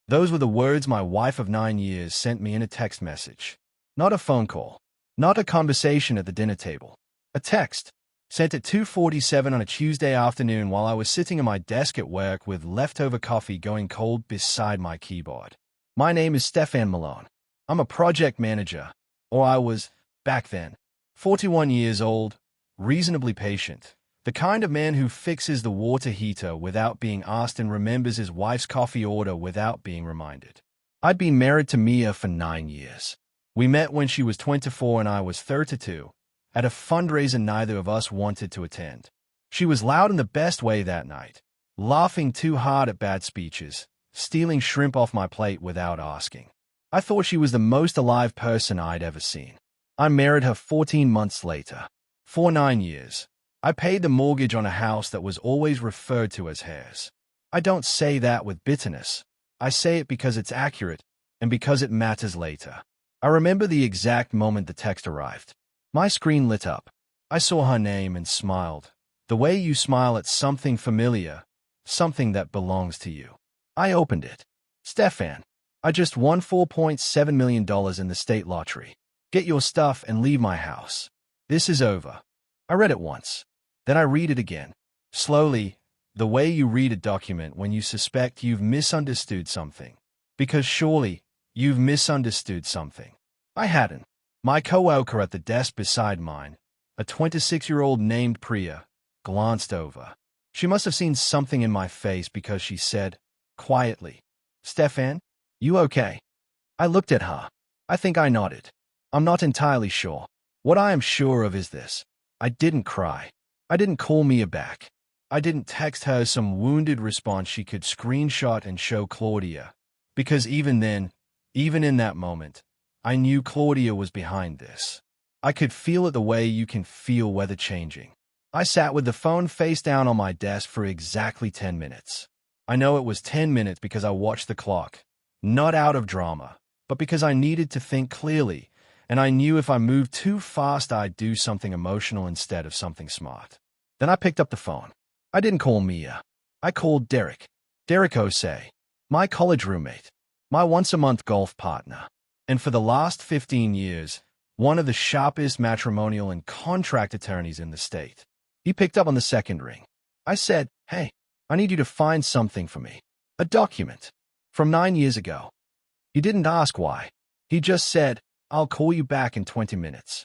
Those were the words my wife of 9 years sent me in a text message. Not a phone call. Not a conversation at the dinner table. A text. Sent at 2:47 on a Tuesday afternoon while I was sitting at my desk at work with leftover coffee going cold beside my keyboard. My name is Stefan Malone. I'm a project manager, or I was, back then. 41 years old, reasonably patient. The kind of man who fixes the water heater without being asked and remembers his wife's coffee order without being reminded. I'd been married to Mia for 9 years. We met when she was 24 and I was 32, at a fundraiser neither of us wanted to attend. She was loud in the best way that night, laughing too hard at bad speeches, stealing shrimp off my plate without asking. I thought she was the most alive person I'd ever seen. I married her 14 months later. For 9 years. I paid the mortgage on a house that was always referred to as hers. I don't say that with bitterness. I say it because it's accurate and because it matters later. I remember the exact moment the text arrived. My screen lit up. I saw her name and smiled. The way you smile at something familiar, something that belongs to you. I opened it. Stefan, I just won $4.7 million in the state lottery. Get your stuff and leave my house. This is over. I read it once. Then I read it again. Slowly, the way you read a document when you suspect you've misunderstood something. Because surely, you've misunderstood something. I hadn't. My coworker at the desk beside mine, a 26-year-old named Priya, glanced over. She must have seen something in my face because she said, quietly, Stefan, you okay? I looked at her. I think I nodded. I'm not entirely sure. What I am sure of is this. I didn't cry. I didn't call Mia back. I didn't text her some wounded response she could screenshot and show Claudia. Because even then, even in that moment, I knew Claudia was behind this. I could feel it the way you can feel weather changing. I sat with the phone face down on my desk for exactly 10 minutes. I know it was 10 minutes because I watched the clock. Not out of drama, but because I needed to think clearly. And I knew if I moved too fast, I'd do something emotional instead of something smart. Then I picked up the phone. I didn't call Mia. I called Derek. Derek Osei, my college roommate, my once-a-month golf partner, and for the last 15 years, one of the sharpest matrimonial and contract attorneys in the state. He picked up on the second ring. I said, hey, I need you to find something for me. A document. From 9 years ago. He didn't ask why. He just said, I'll call you back in 20 minutes.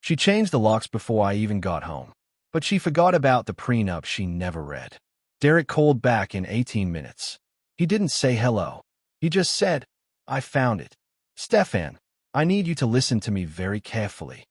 She changed the locks before I even got home. But she forgot about the prenup she never read. Derek called back in 18 minutes. He didn't say hello. He just said, I found it. Stefan, I need you to listen to me very carefully.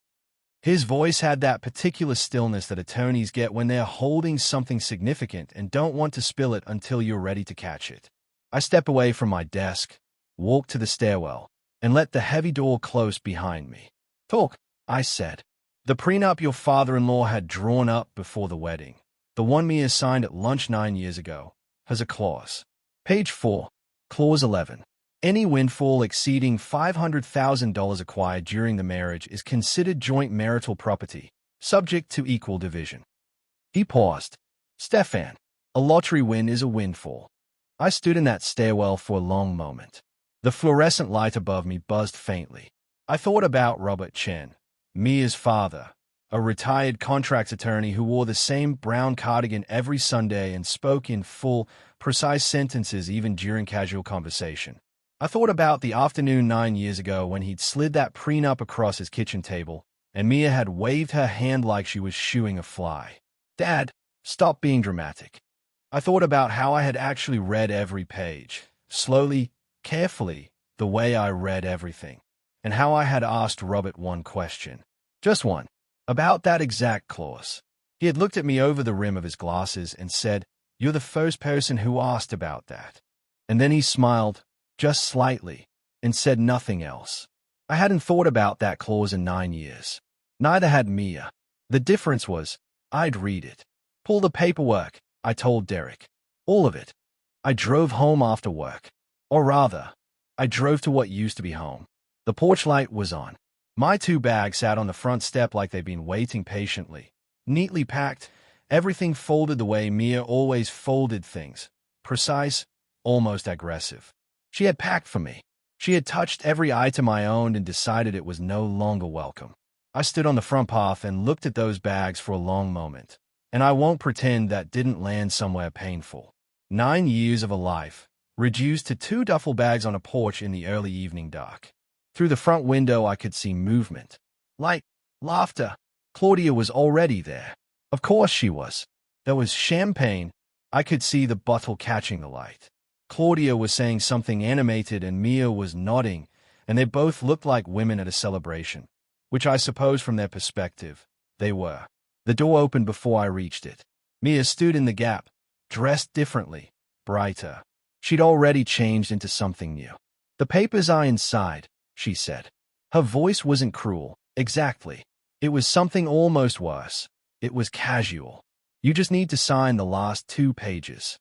His voice had that particular stillness that attorneys get when they're holding something significant and don't want to spill it until you're ready to catch it. I stepped away from my desk, walked to the stairwell, and let the heavy door close behind me. Talk, I said. The prenup your father-in-law had drawn up before the wedding, the one Mia signed at lunch 9 years ago, has a clause. Page 4, Clause 11. Any windfall exceeding $500,000 acquired during the marriage is considered joint marital property, subject to equal division. He paused. Stefan, a lottery win is a windfall. I stood in that stairwell for a long moment. The fluorescent light above me buzzed faintly. I thought about Robert Chen, Mia's father, a retired contracts attorney who wore the same brown cardigan every Sunday and spoke in full, precise sentences even during casual conversation. I thought about the afternoon 9 years ago when he'd slid that prenup across his kitchen table, and Mia had waved her hand like she was shooing a fly. Dad, stop being dramatic. I thought about how I had actually read every page, slowly, carefully, the way I read everything, and how I had asked Robert one question, just one, about that exact clause. He had looked at me over the rim of his glasses and said, You're the first person who asked about that. And then he smiled, just slightly, and said nothing else. I hadn't thought about that clause in 9 years. Neither had Mia. The difference was, I'd read it. Pull the paperwork, I told Derek. All of it. I drove home after work. Or rather, I drove to what used to be home. The porch light was on. My 2 bags sat on the front step like they'd been waiting patiently. Neatly packed, everything folded the way Mia always folded things. Precise, almost aggressive. She had packed for me. She had touched every item I owned and decided it was no longer welcome. I stood on the front path and looked at those bags for a long moment, and I won't pretend that didn't land somewhere painful. 9 years of a life, reduced to 2 duffel bags on a porch in the early evening dark. Through the front window I could see movement. Light, laughter. Claudia was already there. Of course she was. There was champagne. I could see the bottle catching the light. Claudia was saying something animated and Mia was nodding, and they both looked like women at a celebration, which I suppose from their perspective, they were. The door opened before I reached it. Mia stood in the gap, dressed differently, brighter. She'd already changed into something new. "The papers are inside," she said. Her voice wasn't cruel, exactly. It was something almost worse. It was casual. "You just need to sign the last 2 pages.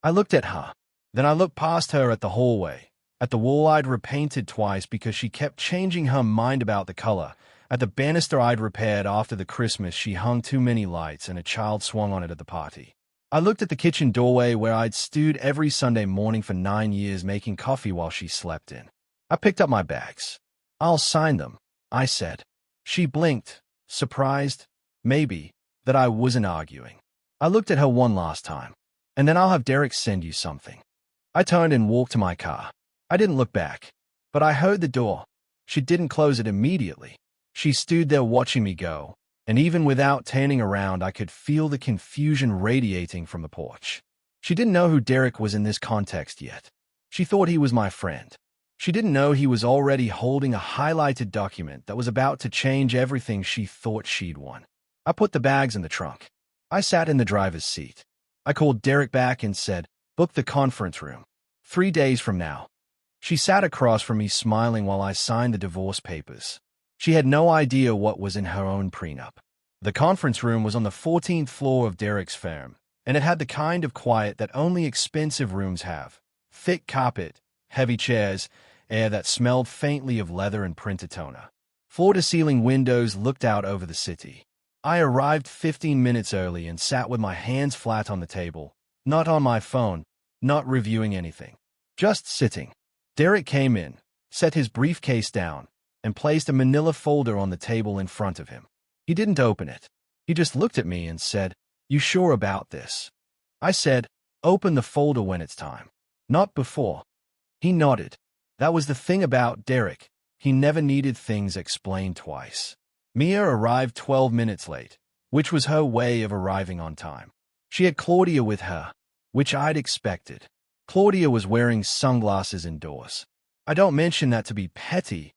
I looked at her. Then I looked past her at the hallway, at the wall I'd repainted twice because she kept changing her mind about the color, at the banister I'd repaired after the Christmas she hung too many lights and a child swung on it at the party. I looked at the kitchen doorway where I'd stewed every Sunday morning for 9 years making coffee while she slept in. I picked up my bags. "I'll sign them," I said. She blinked, surprised, maybe, that I wasn't arguing. I looked at her one last time. "And then I'll have Derek send you something." I turned and walked to my car. I didn't look back, but I heard the door. She didn't close it immediately. She stood there watching me go, and even without turning around I could feel the confusion radiating from the porch. She didn't know who Derek was in this context yet. She thought he was my friend. She didn't know he was already holding a highlighted document that was about to change everything she thought she'd won. I put the bags in the trunk. I sat in the driver's seat. I called Derek back and said, "Book the conference room. 3 days from now." She sat across from me smiling while I signed the divorce papers. She had no idea what was in her own prenup. The conference room was on the 14th floor of Derek's firm, and it had the kind of quiet that only expensive rooms have. Thick carpet, heavy chairs, air that smelled faintly of leather and printer toner. Floor-to-ceiling windows looked out over the city. I arrived 15 minutes early and sat with my hands flat on the table, not on my phone, not reviewing anything. Just sitting. Derek came in, set his briefcase down, and placed a manila folder on the table in front of him. He didn't open it. He just looked at me and said, "You sure about this?" I said, "Open the folder when it's time. Not before." He nodded. That was the thing about Derek. He never needed things explained twice. Mia arrived 12 minutes late, which was her way of arriving on time. She had Claudia with her, which I'd expected. Claudia was wearing sunglasses indoors. I don't mention that to be petty.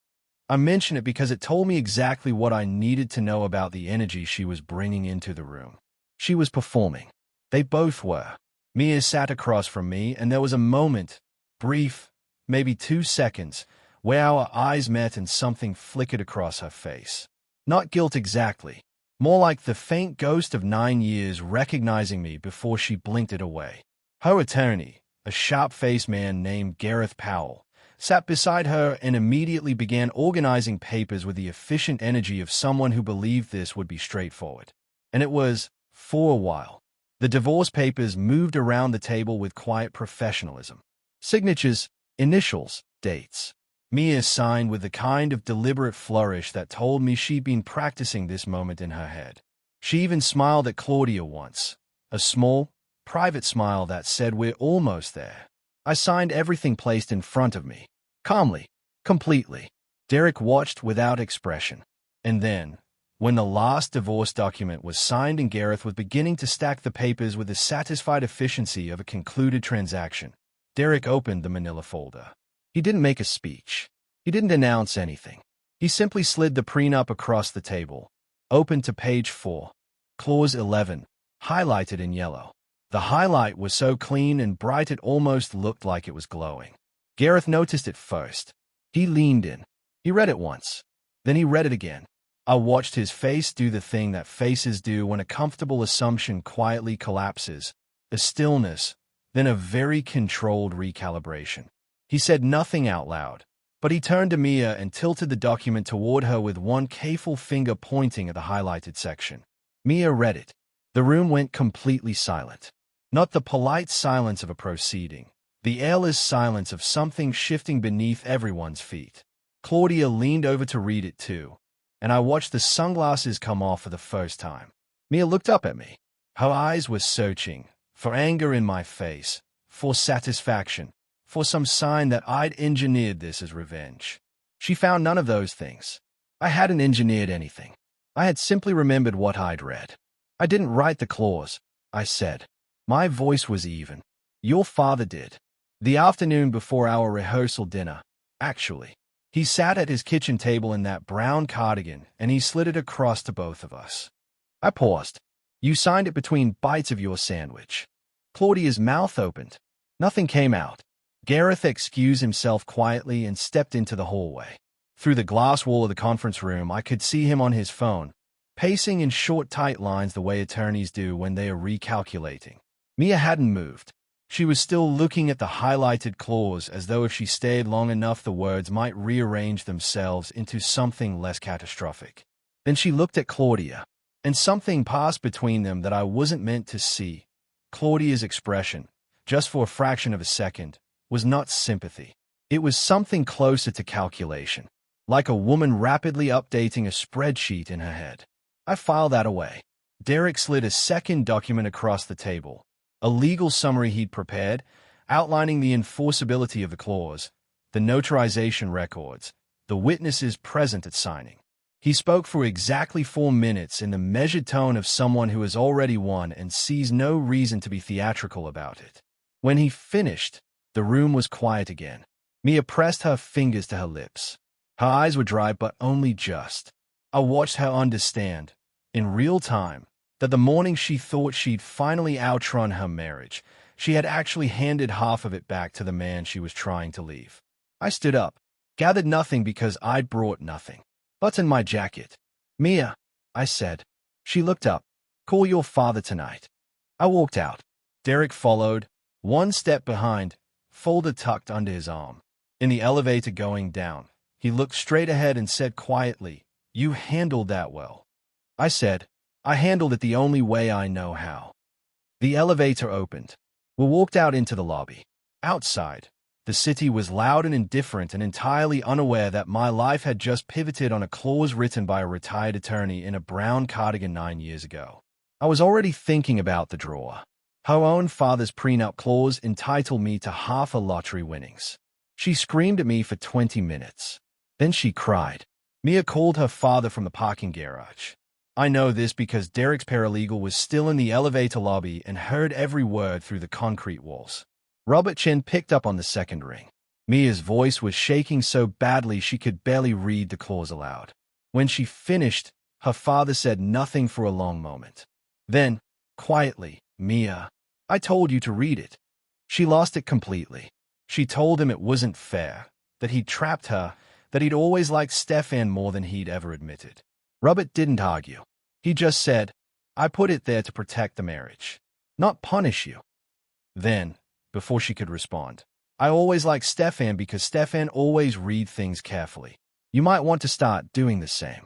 I mention it because it told me exactly what I needed to know about the energy she was bringing into the room. She was performing. They both were. Mia sat across from me, and there was a moment, brief, maybe 2 seconds, where our eyes met and something flickered across her face. Not guilt exactly, more like the faint ghost of 9 years recognizing me before she blinked it away. Her attorney, a sharp-faced man named Gareth Powell, sat beside her and immediately began organizing papers with the efficient energy of someone who believed this would be straightforward. And it was, for a while. The divorce papers moved around the table with quiet professionalism. Signatures, initials, dates. Mia signed with the kind of deliberate flourish that told me she'd been practicing this moment in her head. She even smiled at Claudia once, a small, private smile that said we're almost there. I signed everything placed in front of me, calmly, completely. Derek watched without expression. And then, when the last divorce document was signed and Gareth was beginning to stack the papers with the satisfied efficiency of a concluded transaction, Derek opened the manila folder. He didn't make a speech. He didn't announce anything. He simply slid the prenup across the table, opened to page 4, clause 11, highlighted in yellow. The highlight was so clean and bright it almost looked like it was glowing. Gareth noticed it first. He leaned in. He read it once. Then he read it again. I watched his face do the thing that faces do when a comfortable assumption quietly collapses, a stillness, then a very controlled recalibration. He said nothing out loud, but he turned to Mia and tilted the document toward her with one careful finger pointing at the highlighted section. Mia read it. The room went completely silent. Not the polite silence of a proceeding, The airless silence of something shifting beneath everyone's feet. Claudia leaned over to read it too, and I watched the sunglasses come off for the first time. Mia looked up at me. Her eyes were searching, for anger in my face, for satisfaction, for some sign that I'd engineered this as revenge. She found none of those things. I hadn't engineered anything. I had simply remembered what I'd read. I didn't write the clause, I said. My voice was even. Your father did. The afternoon before our rehearsal dinner, actually. He sat at his kitchen table in that brown cardigan, and he slid it across to both of us. I paused. You signed it between bites of your sandwich. Claudia's mouth opened. Nothing came out. Gareth excused himself quietly and stepped into the hallway. Through the glass wall of the conference room, I could see him on his phone, pacing in short, tight lines the way attorneys do when they are recalculating. Mia hadn't moved. She was still looking at the highlighted clause as though if she stayed long enough the words might rearrange themselves into something less catastrophic. Then she looked at Claudia, and something passed between them that I wasn't meant to see. Claudia's expression, just for a fraction of a second, was not sympathy. It was something closer to calculation, like a woman rapidly updating a spreadsheet in her head. I filed that away. Derek slid a second document across the table, a legal summary he'd prepared, outlining the enforceability of the clause, the notarization records, the witnesses present at signing. He spoke for exactly 4 minutes in the measured tone of someone who has already won and sees no reason to be theatrical about it. When he finished, the room was quiet again. Mia pressed her fingers to her lips. Her eyes were dry, but only just. I watched her understand, in real time, that the morning she thought she'd finally outrun her marriage, she had actually handed half of it back to the man she was trying to leave. I stood up, gathered nothing because I'd brought nothing. Buttoned my jacket. Mia, I said. She looked up. Call your father tonight. I walked out. Derek followed, one step behind, folder tucked under his arm. In the elevator going down, he looked straight ahead and said quietly, You handled that well. I said, I handled it the only way I know how. The elevator opened. We walked out into the lobby. Outside, the city was loud and indifferent and entirely unaware that my life had just pivoted on a clause written by a retired attorney in a brown cardigan 9 years ago. I was already thinking about the draw. Her own father's prenup clause entitled me to half a lottery winnings. She screamed at me for 20 minutes. Then she cried. Mia called her father from the parking garage. I know this because Derek's paralegal was still in the elevator lobby and heard every word through the concrete walls. Robert Chen picked up on the second ring. Mia's voice was shaking so badly she could barely read the clause aloud. When she finished, her father said nothing for a long moment. Then, quietly, Mia, I told you to read it. She lost it completely. She told him it wasn't fair, that he'd trapped her, that he'd always liked Stefan more than he'd ever admitted. Robert didn't argue. He just said, I put it there to protect the marriage, not punish you. Then, before she could respond, I always liked Stefan because Stefan always read things carefully. You might want to start doing the same.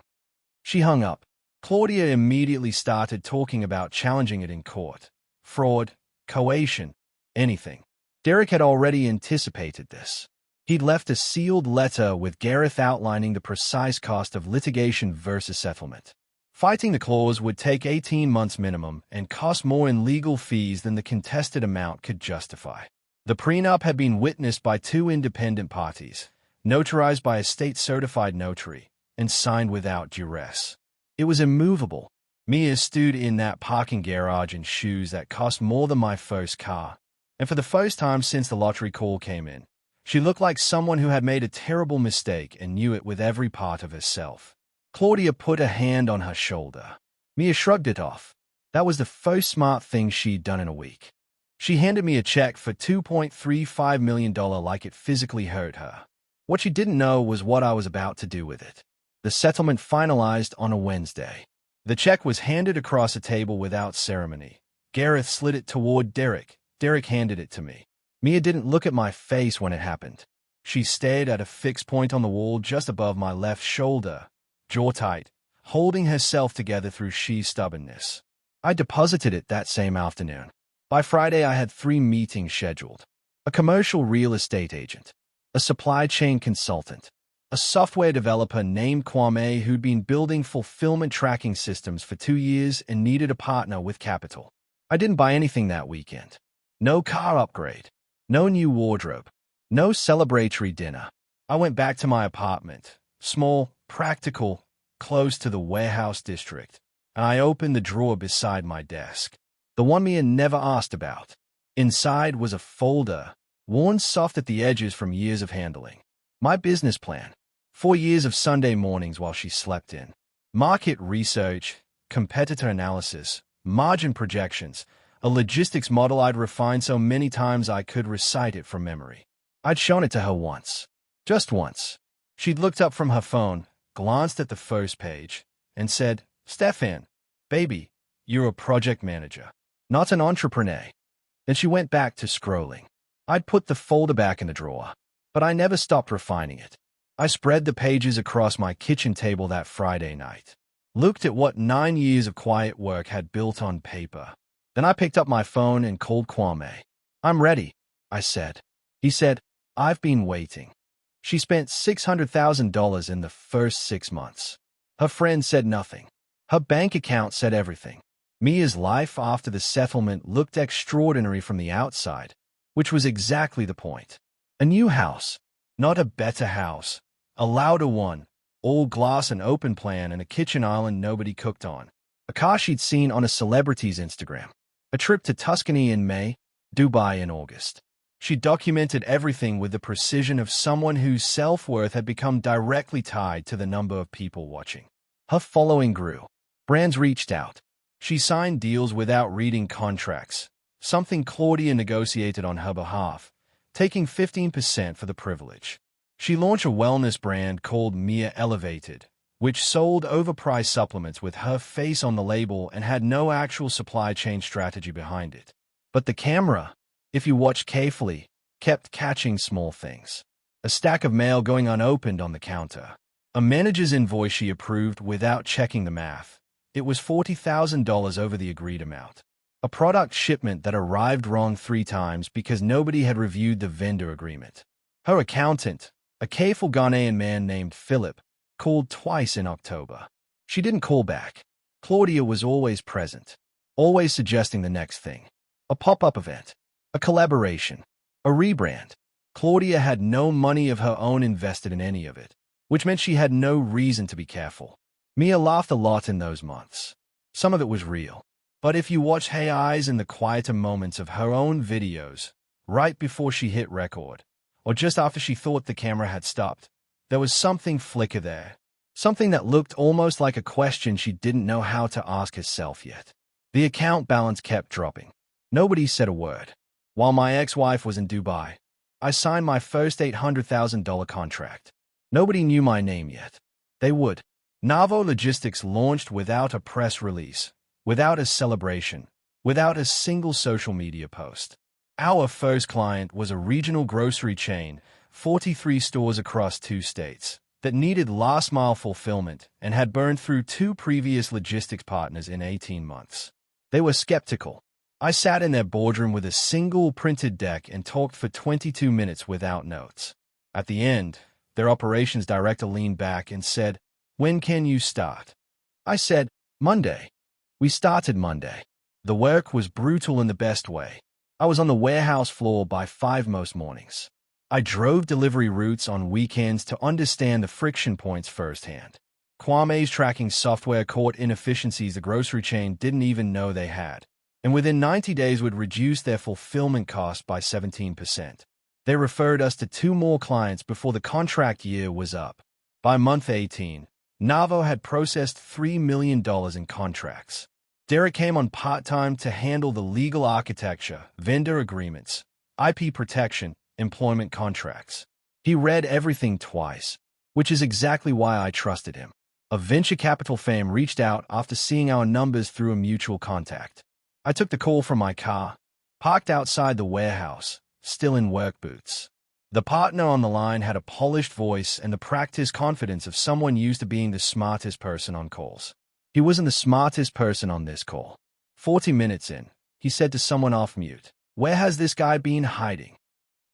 She hung up. Claudia immediately started talking about challenging it in court. Fraud, coercion, anything. Derek had already anticipated this. He'd left a sealed letter with Gareth outlining the precise cost of litigation versus settlement. Fighting the clause would take 18 months minimum and cost more in legal fees than the contested amount could justify. The prenup had been witnessed by 2 independent parties, notarized by a state-certified notary, and signed without duress. It was immovable. Mia stood in that parking garage in shoes that cost more than my first car, and for the first time since the lottery call came in, she looked like someone who had made a terrible mistake and knew it with every part of herself. Claudia put a hand on her shoulder. Mia shrugged it off. That was the first smart thing she'd done in a week. She handed me a check for $2.35 million like it physically hurt her. What she didn't know was what I was about to do with it. The settlement finalized on a Wednesday. The check was handed across a table without ceremony. Gareth slid it toward Derek. Derek handed it to me. Mia didn't look at my face when it happened. She stared at a fixed point on the wall just above my left shoulder, jaw tight, holding herself together through sheer stubbornness. I deposited it that same afternoon. By Friday, I had 3 meetings scheduled. a commercial real estate agent, a supply chain consultant, a software developer named Kwame who'd been building fulfillment tracking systems for 2 years and needed a partner with capital. I didn't buy anything that weekend. No car upgrade, no new wardrobe, no celebratory dinner. I went back to my apartment, small, practical, close to the warehouse district, and I opened the drawer beside my desk, the one Mia never asked about. Inside was a folder, worn soft at the edges from years of handling. My business plan. 4 years of Sunday mornings while she slept in. Market research, competitor analysis, margin projections, a logistics model I'd refined so many times I could recite it from memory. I'd shown it to her once. Just once. She'd looked up from her phone, glanced at the first page, and said, "Stefan, baby, you're a project manager, not an entrepreneur." Then she went back to scrolling. I'd put the folder back in the drawer, but I never stopped refining it. I spread the pages across my kitchen table that Friday night, looked at what 9 years of quiet work had built on paper. Then I picked up my phone and called Kwame. "I'm ready," I said. He said, "I've been waiting." She spent $600,000 in the first 6 months. Her friend said nothing. Her bank account said everything. Mia's life after the settlement looked extraordinary from the outside, which was exactly the point. A new house, not a better house, a louder one, all glass and open plan, and a kitchen island nobody cooked on. A car she'd seen on a celebrity's Instagram. A trip to Tuscany in May, Dubai in August. She documented everything with the precision of someone whose self-worth had become directly tied to the number of people watching. Her following grew. Brands reached out. She signed deals without reading contracts, something Claudia negotiated on her behalf, taking 15% for the privilege. She launched a wellness brand called Mia Elevated, which sold overpriced supplements with her face on the label and had no actual supply chain strategy behind it. But the camera, if you watched carefully, kept catching small things. A stack of mail going unopened on the counter. A manager's invoice she approved without checking the math. It was $40,000 over the agreed amount. A product shipment that arrived wrong 3 times because nobody had reviewed the vendor agreement. Her accountant, a careful Ghanaian man named Philip, called twice in October. She didn't call back. Claudia was always present, always suggesting the next thing. A pop-up event, a collaboration, a rebrand. Claudia had no money of her own invested in any of it, which meant she had no reason to be careful. Mia laughed a lot in those months. Some of it was real. But if you watch her eyes in the quieter moments of her own videos, right before she hit record, or just after she thought the camera had stopped, there was something flicker there. Something that looked almost like a question she didn't know how to ask herself yet. The account balance kept dropping. Nobody said a word. While my ex-wife was in Dubai, I signed my first $800,000 contract. Nobody knew my name yet. They would. NAVO Logistics launched without a press release, without a celebration, without a single social media post. Our first client was a regional grocery chain, 43 stores across 2 states, that needed last-mile fulfillment and had burned through 2 previous logistics partners in 18 months. They were skeptical. I sat in their boardroom with a single printed deck and talked for 22 minutes without notes. At the end, their operations director leaned back and said, "When can you start?" I said, "Monday." We started Monday. The work was brutal in the best way. I was on the warehouse floor by 5 most mornings. I drove delivery routes on weekends to understand the friction points firsthand. Kwame's tracking software caught inefficiencies the grocery chain didn't even know they had, and within 90 days would reduce their fulfillment cost by 17%. They referred us to 2 more clients before the contract year was up. By month 18, NAVO had processed $3 million in contracts. Derek came on part-time to handle the legal architecture, vendor agreements, IP protection, employment contracts. He read everything twice, which is exactly why I trusted him. A venture capital firm reached out after seeing our numbers through a mutual contact. I took the call from my car, parked outside the warehouse, still in work boots. The partner on the line had a polished voice and the practiced confidence of someone used to being the smartest person on calls. He wasn't the smartest person on this call. 40 minutes in, he said to someone off mute, "Where has this guy been hiding?"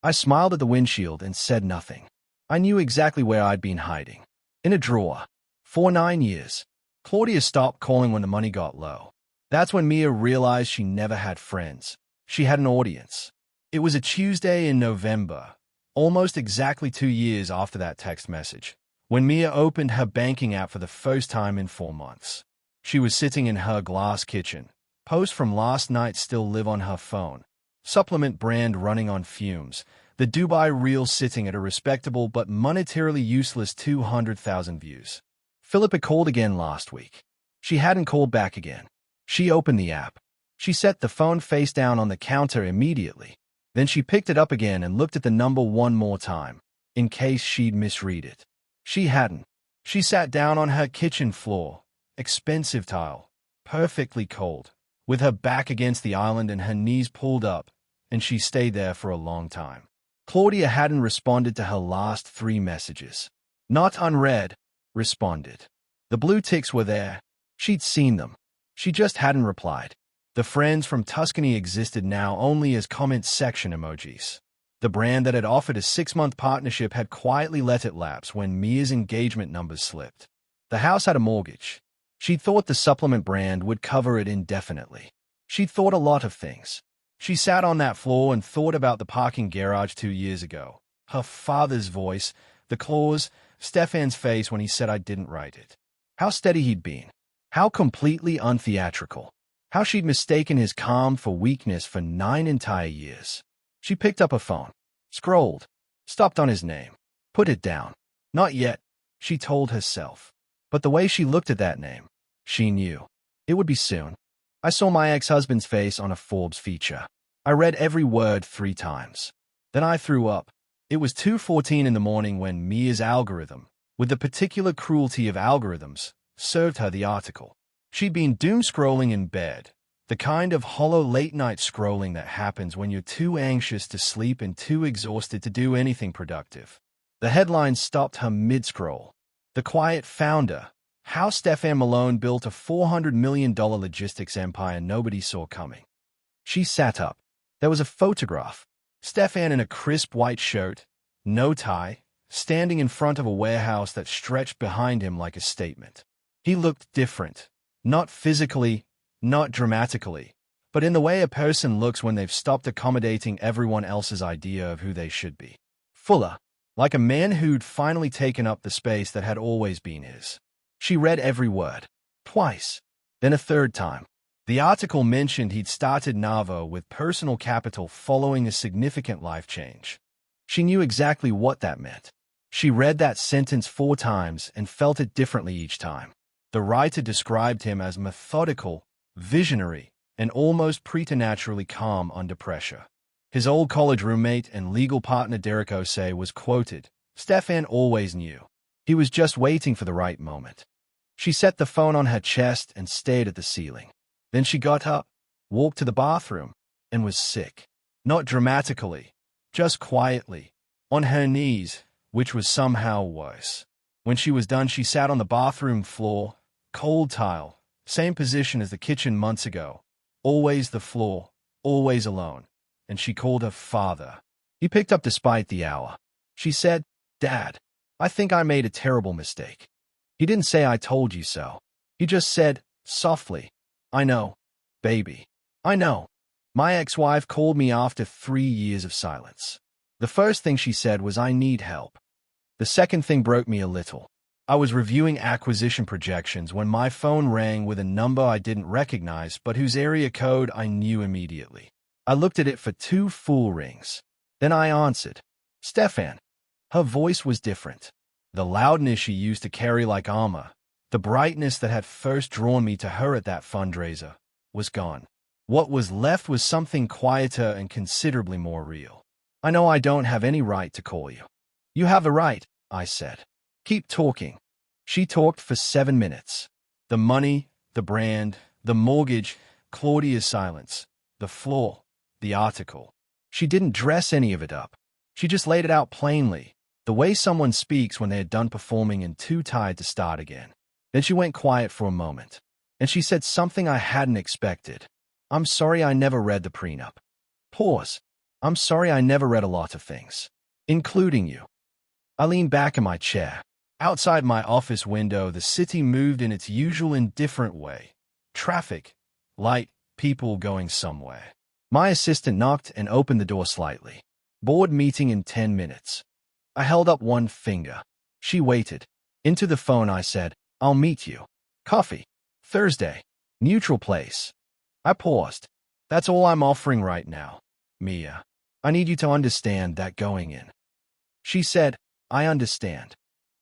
I smiled at the windshield and said nothing. I knew exactly where I'd been hiding. In a drawer. For 9 years. Claudia stopped calling when the money got low. That's when Mia realized she never had friends. She had an audience. It was a Tuesday in November, almost exactly 2 years after that text message, when Mia opened her banking app for the first time in 4 months. She was sitting in her glass kitchen. Posts from last night still live on her phone. Supplement brand running on fumes. The Dubai reel sitting at a respectable but monetarily useless 200,000 views. Philippa called again last week. She hadn't called back again. She opened the app. She set the phone face down on the counter immediately. Then she picked it up again and looked at the number one more time, in case she'd misread it. She hadn't. She sat down on her kitchen floor, expensive tile, perfectly cold, with her back against the island and her knees pulled up, and she stayed there for a long time. Claudia hadn't responded to her last 3 messages. Not unread, responded. The blue ticks were there. She'd seen them. She just hadn't replied. The friends from Tuscany existed now only as comment section emojis. The brand that had offered a 6-month partnership had quietly let it lapse when Mia's engagement numbers slipped. The house had a mortgage. She'd thought the supplement brand would cover it indefinitely. She'd thought a lot of things. She sat on that floor and thought about the parking garage 2 years ago. Her father's voice, the clause, Stefan's face when he said I didn't write it. How steady he'd been. How completely untheatrical. How she'd mistaken his calm for weakness for 9 entire years. She picked up her phone, scrolled, stopped on his name, put it down. Not yet, she told herself. But the way she looked at that name, she knew. It would be soon. I saw my ex-husband's face on a Forbes feature. I read every word 3 times. Then I threw up. It was 2:14 in the morning when Mia's algorithm, with the particular cruelty of algorithms, served her the article. She'd been doom-scrolling in bed, the kind of hollow late-night scrolling that happens when you're too anxious to sleep and too exhausted to do anything productive. The headline stopped her mid-scroll. The Quiet Founder, How Stefan Malone Built a $400 million Logistics Empire Nobody Saw Coming. She sat up. There was a photograph. Stefan in a crisp white shirt, no tie, standing in front of a warehouse that stretched behind him like a statement. He looked different. Not physically, not dramatically, but in the way a person looks when they've stopped accommodating everyone else's idea of who they should be. Fuller, like a man who'd finally taken up the space that had always been his. She read every word. Twice. Then a 3rd time. The article mentioned he'd started NAVO with personal capital following a significant life change. She knew exactly what that meant. She read that sentence 4 times and felt it differently each time. The writer described him as methodical, visionary, and almost preternaturally calm under pressure. His old college roommate and legal partner Derek Osei was quoted, "Stefan always knew. He was just waiting for the right moment." She set the phone on her chest and stared at the ceiling. Then she got up, walked to the bathroom, and was sick. Not dramatically, just quietly, on her knees, which was somehow worse. When she was done, she sat on the bathroom floor, cold tile, same position as the kitchen months ago, always the floor, always alone, and she called her father. He picked up despite the hour. She said, "Dad, I think I made a terrible mistake." He didn't say "I told you so." He just said, softly, "I know, baby. I know." My ex-wife called me after 3 years of silence. The first thing she said was, "I need help." The second thing broke me a little. I was reviewing acquisition projections when my phone rang with a number I didn't recognize but whose area code I knew immediately. I looked at it for 2 full rings. Then I answered. Stefan. Her voice was different. The loudness she used to carry like armor, the brightness that had first drawn me to her at that fundraiser, was gone. What was left was something quieter and considerably more real. "I know I don't have any right to call you." "You have a right," I said. "Keep talking." She talked for 7 minutes. The money, the brand, the mortgage, Claudia's silence, the floor, the article. She didn't dress any of it up. She just laid it out plainly, the way someone speaks when they are done performing and too tired to start again. Then she went quiet for a moment, and she said something I hadn't expected. "I'm sorry I never read the prenup." Pause. I'm sorry I never read a lot of things, including you. I leaned back in my chair. Outside my office window, the city moved in its usual indifferent way. Traffic, light, people going somewhere. My assistant knocked and opened the door slightly. Board meeting in 10 minutes. I held up one finger. She waited. Into the phone I said, I'll meet you. Coffee. Thursday. Neutral place. I paused. That's all I'm offering right now, Mia. I need you to understand that going in. She said, I understand.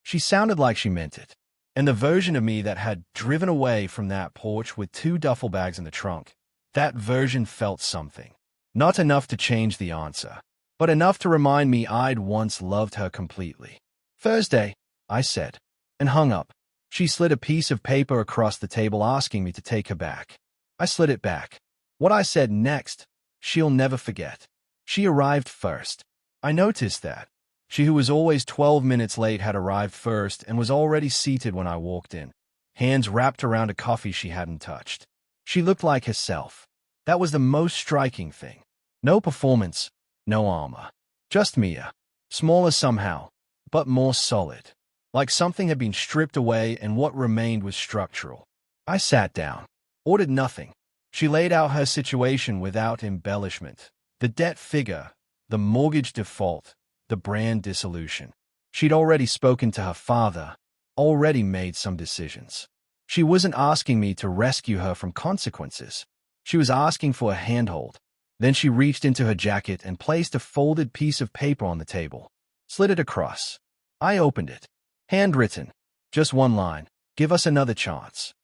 She sounded like she meant it. And the version of me that had driven away from that porch with 2 duffel bags in the trunk, that version felt something. Not enough to change the answer, but enough to remind me I'd once loved her completely. Thursday, I said, and hung up. She slid a piece of paper across the table asking me to take her back. I slid it back. What I said next, she'll never forget. She arrived first. I noticed that. She, who was always 12 minutes late, had arrived first and was already seated when I walked in, hands wrapped around a coffee she hadn't touched. She looked like herself. That was the most striking thing. No performance, no armor. Just Mia. Smaller somehow, but more solid. Like something had been stripped away and what remained was structural. I sat down. Ordered nothing. She laid out her situation without embellishment. The debt figure, the mortgage default, the brand dissolution. She'd already spoken to her father, already made some decisions. She wasn't asking me to rescue her from consequences. She was asking for a handhold. Then she reached into her jacket and placed a folded piece of paper on the table. Slid it across. I opened it. Handwritten. Just one line. Give us another chance.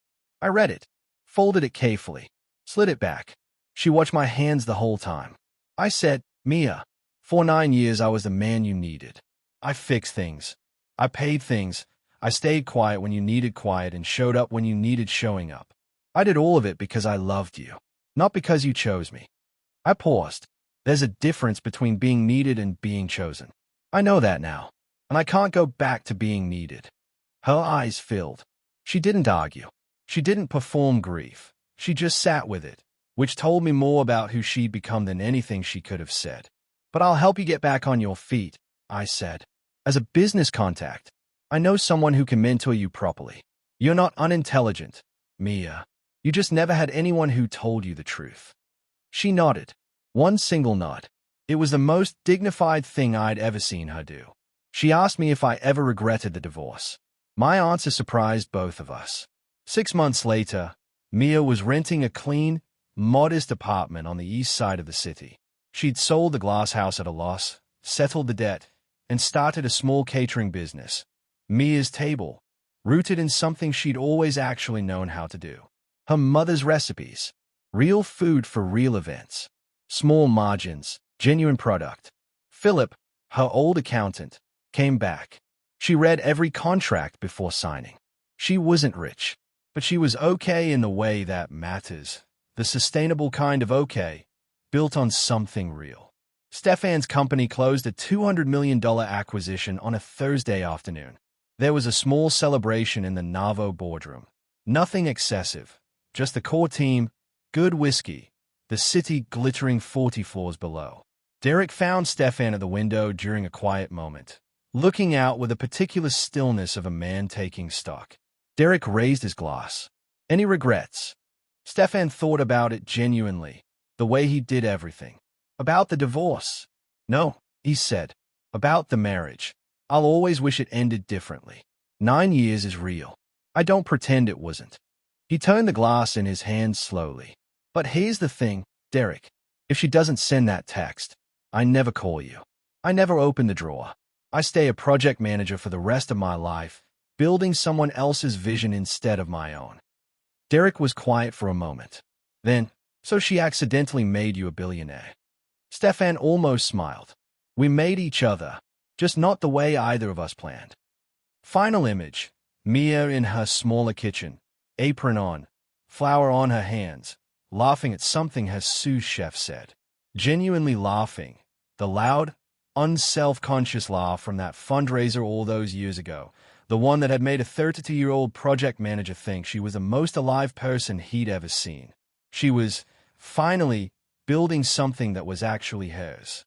I read it. Folded it carefully. Slid it back. She watched my hands the whole time. I said, Mia, for 9 years I was the man you needed. I fixed things. I paid things. I stayed quiet when you needed quiet and showed up when you needed showing up. I did all of it because I loved you, not because you chose me. I paused. There's a difference between being needed and being chosen. I know that now, and I can't go back to being needed. Her eyes filled. She didn't argue. She didn't perform grief. She just sat with it, which told me more about who she'd become than anything she could have said. But I'll help you get back on your feet, I said. As a business contact, I know someone who can mentor you properly. You're not unintelligent, Mia. You just never had anyone who told you the truth. She nodded. One single nod. It was the most dignified thing I'd ever seen her do. She asked me if I ever regretted the divorce. My answer surprised both of us. 6 months later, Mia was renting a clean, modest apartment on the east side of the city. She'd sold the glass house at a loss, settled the debt, and started a small catering business. Mia's Table, rooted in something she'd always actually known how to do. Her mother's recipes. Real food for real events. Small margins, genuine product. Philip, her old accountant, came back. She read every contract before signing. She wasn't rich, but she was okay in the way that matters. The sustainable kind of okay, built on something real. Stefan's company closed a $200 million acquisition on a Thursday afternoon. There was a small celebration in the NAVO boardroom. Nothing excessive, just the core team, good whiskey, the city glittering 40 floors below. Derek found Stefan at the window during a quiet moment, looking out with a particular stillness of a man taking stock. Derek raised his glass. Any regrets? Stefan thought about it genuinely, the way he did everything. About the divorce? No, he said. About the marriage. I'll always wish it ended differently. 9 years is real. I don't pretend it wasn't. He turned the glass in his hand slowly. But here's the thing, Derek. If she doesn't send that text, I never call you. I never open the drawer. I stay a project manager for the rest of my life, building someone else's vision instead of my own. Derek was quiet for a moment. Then, so she accidentally made you a billionaire. Stefan almost smiled. We made each other, just not the way either of us planned. Final image. Mia in her smaller kitchen, apron on, flour on her hands, laughing at something her sous chef said. Genuinely laughing. The loud, unself-conscious laugh from that fundraiser all those years ago. The one that had made a 32-year-old project manager think she was the most alive person he'd ever seen. She was, finally, building something that was actually hers.